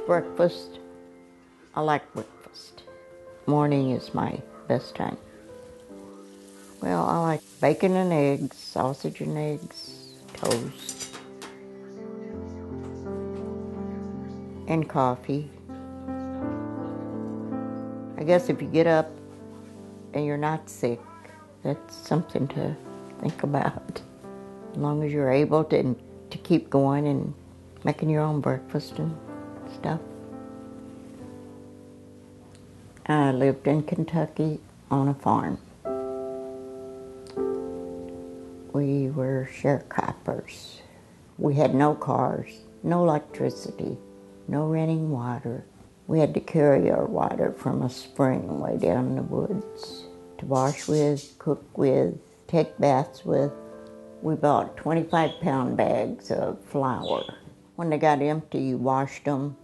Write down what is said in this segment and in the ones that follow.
Breakfast, I like breakfast. Morning is my best time. Well, I like bacon and eggs, sausage and eggs, toast, and coffee. I guess if you get up and you're not sick, that's something to think about. As long as you're able to keep going and making your own breakfast and stuff. I lived in Kentucky on a farm. We were sharecroppers. We had no cars, no electricity, no running water. We had to carry our water from a spring way down in the woods to wash with, cook with, take baths with. We bought 25-pound bags of flour. When they got empty, you washed them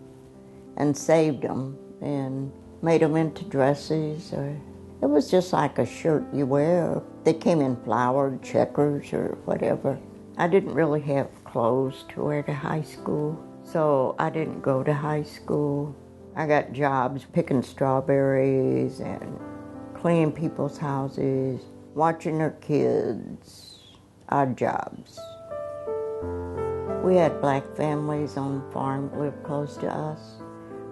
and saved them and made them into dresses. It was just like a shirt you wear. They came in flowered checkers or whatever. I didn't really have clothes to wear to high school, so I didn't go to high school. I got jobs picking strawberries and cleaning people's houses, watching their kids, odd jobs. We had black families on the farm that lived close to us.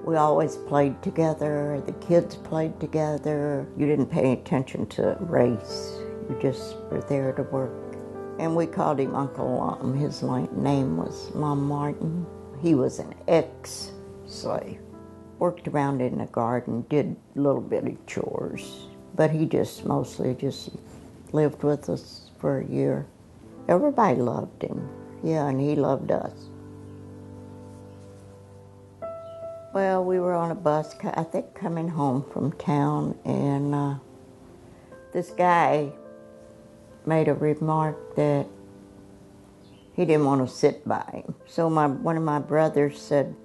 We always played together. The kids played together. You didn't pay attention to race. You just were there to work. And we called him Uncle Lum. His name was Lum Martin. He was an ex-slave. Worked around in the garden, did little bitty chores. But he mostly lived with us for a year. Everybody loved him. Yeah, and he loved us. Well, we were on a bus, I think, coming home from town, and this guy made a remark that he didn't want to sit by him. So one of my brothers said,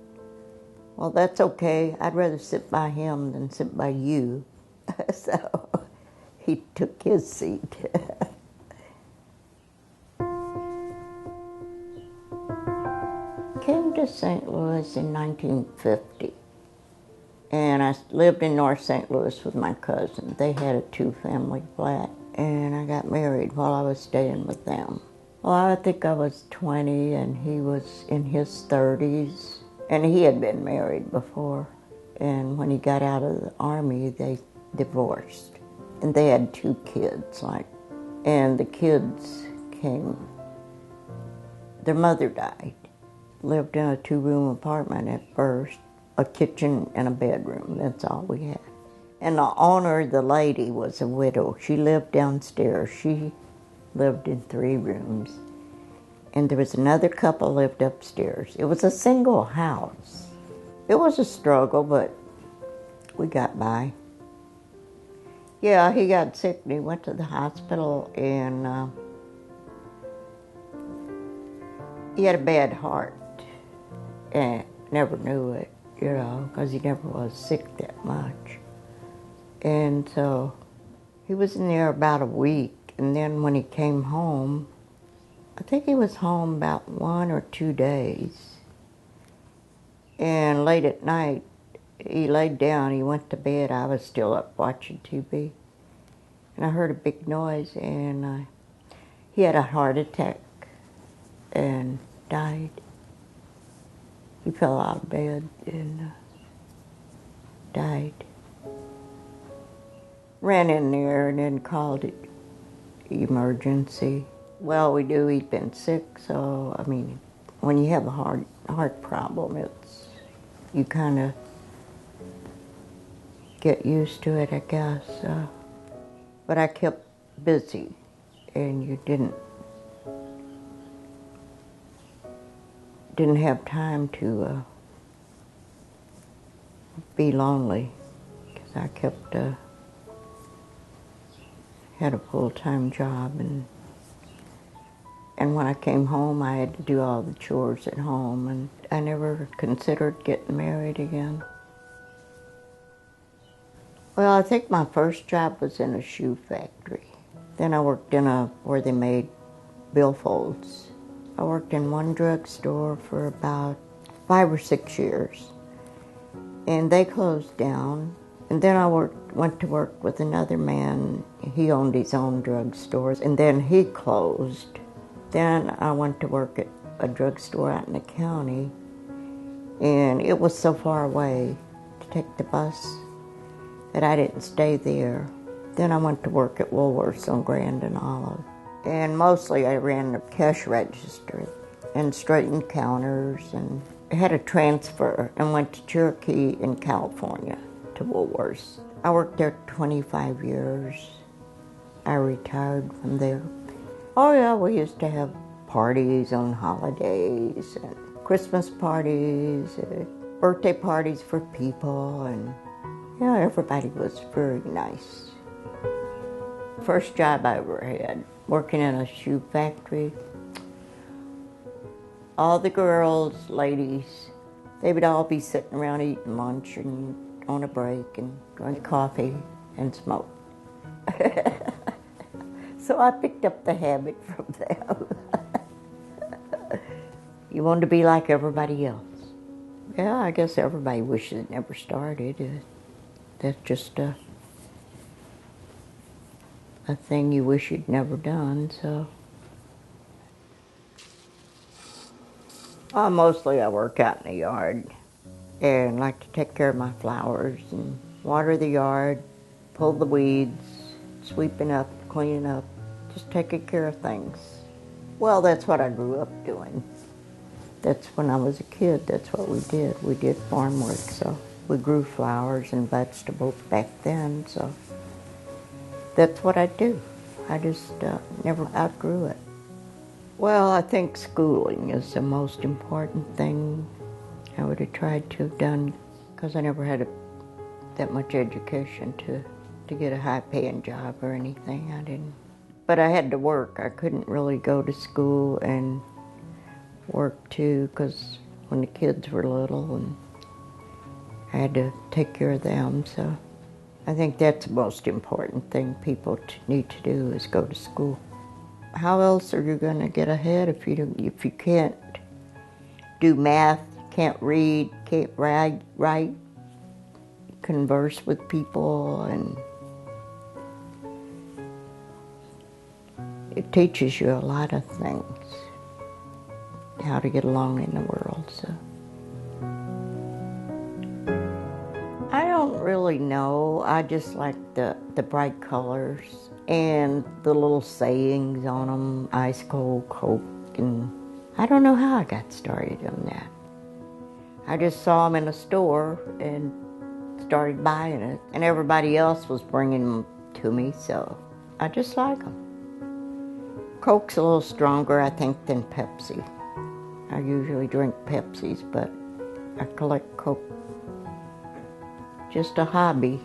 "Well, that's okay. I'd rather sit by him than sit by you." So he took his seat. Came to St. Louis in 1950, and I lived in North St. Louis with my cousin. They had a 2-family flat, and I got married while I was staying with them. Well, I think I was 20, and he was in his 30s, and he had been married before, and when he got out of the Army, they divorced, and they had 2 kids, and the kids their mother died. Lived in a 2-room apartment at first, a kitchen and a bedroom, that's all we had. And the owner, the lady, was a widow. She lived downstairs. She lived in 3 rooms. And there was another couple lived upstairs. It was a single house. It was a struggle, but we got by. Yeah, he got sick and he went to the hospital, and he had a bad heart. And never knew it, because he never was sick that much. And so he was in there about a week, and then when he came home, I think he was home about 1 or 2 days. And late at night, he laid down, he went to bed. I was still up watching TV. And I heard a big noise, and he had a heart attack and died. He fell out of bed and died. Ran in there and then called it emergency. Well, we knew he'd been sick, so, when you have a heart problem, you kind of get used to it, I guess. But I kept busy, and you didn't have time to be lonely, because I had a full-time job, and when I came home, I had to do all the chores at home, and I never considered getting married again. Well, I think my first job was in a shoe factory. Then I worked where they made billfolds. I worked in one drugstore for about 5 or 6 years. and they closed down. And then I went to work with another man. He owned his own drugstores, and then he closed. Then I went to work at a drugstore out in the county, and it was so far away to take the bus that I didn't stay there. Then I went to work at Woolworths on Grand and Olive. And mostly I ran the cash register and straightened counters, and had a transfer and went to Cherokee in California to Woolworths. I worked there 25 years. I retired from there. Oh yeah, we used to have parties on holidays, and Christmas parties, birthday parties for people, and yeah, everybody was very nice. First job I ever had, working in a shoe factory. All the girls, ladies, they would all be sitting around eating lunch and on a break and drink coffee and smoke. So I picked up the habit from them. You wanted to be like everybody else. Yeah, I guess everybody wishes it never started. That's just a thing you wish you'd never done, so. Mostly I work out in the yard and like to take care of my flowers and water the yard, pull the weeds, sweeping up, cleaning up, just taking care of things. Well, that's what I grew up doing. That's when I was a kid, that's what we did. We did farm work, so we grew flowers and vegetables back then, so that's what I do. I just never outgrew it. Well, I think schooling is the most important thing I would have tried to have done, because I never had that much education to get a high-paying job or anything. I didn't. But I had to work. I couldn't really go to school and work too, because when the kids were little, and I had to take care of them. So I think that's the most important thing people need to do, is go to school. How else are you going to get ahead if you can't do math, can't read, can't write, converse with people, and it teaches you a lot of things, how to get along in the world. So I don't really know. I just like the bright colors and the little sayings on them, ice cold Coke, and I don't know how I got started on that. I just saw them in a store and started buying it, and everybody else was bringing them to me, so I just like them. Coke's a little stronger, I think, than Pepsi. I usually drink Pepsis, but I collect Coke. Just a hobby.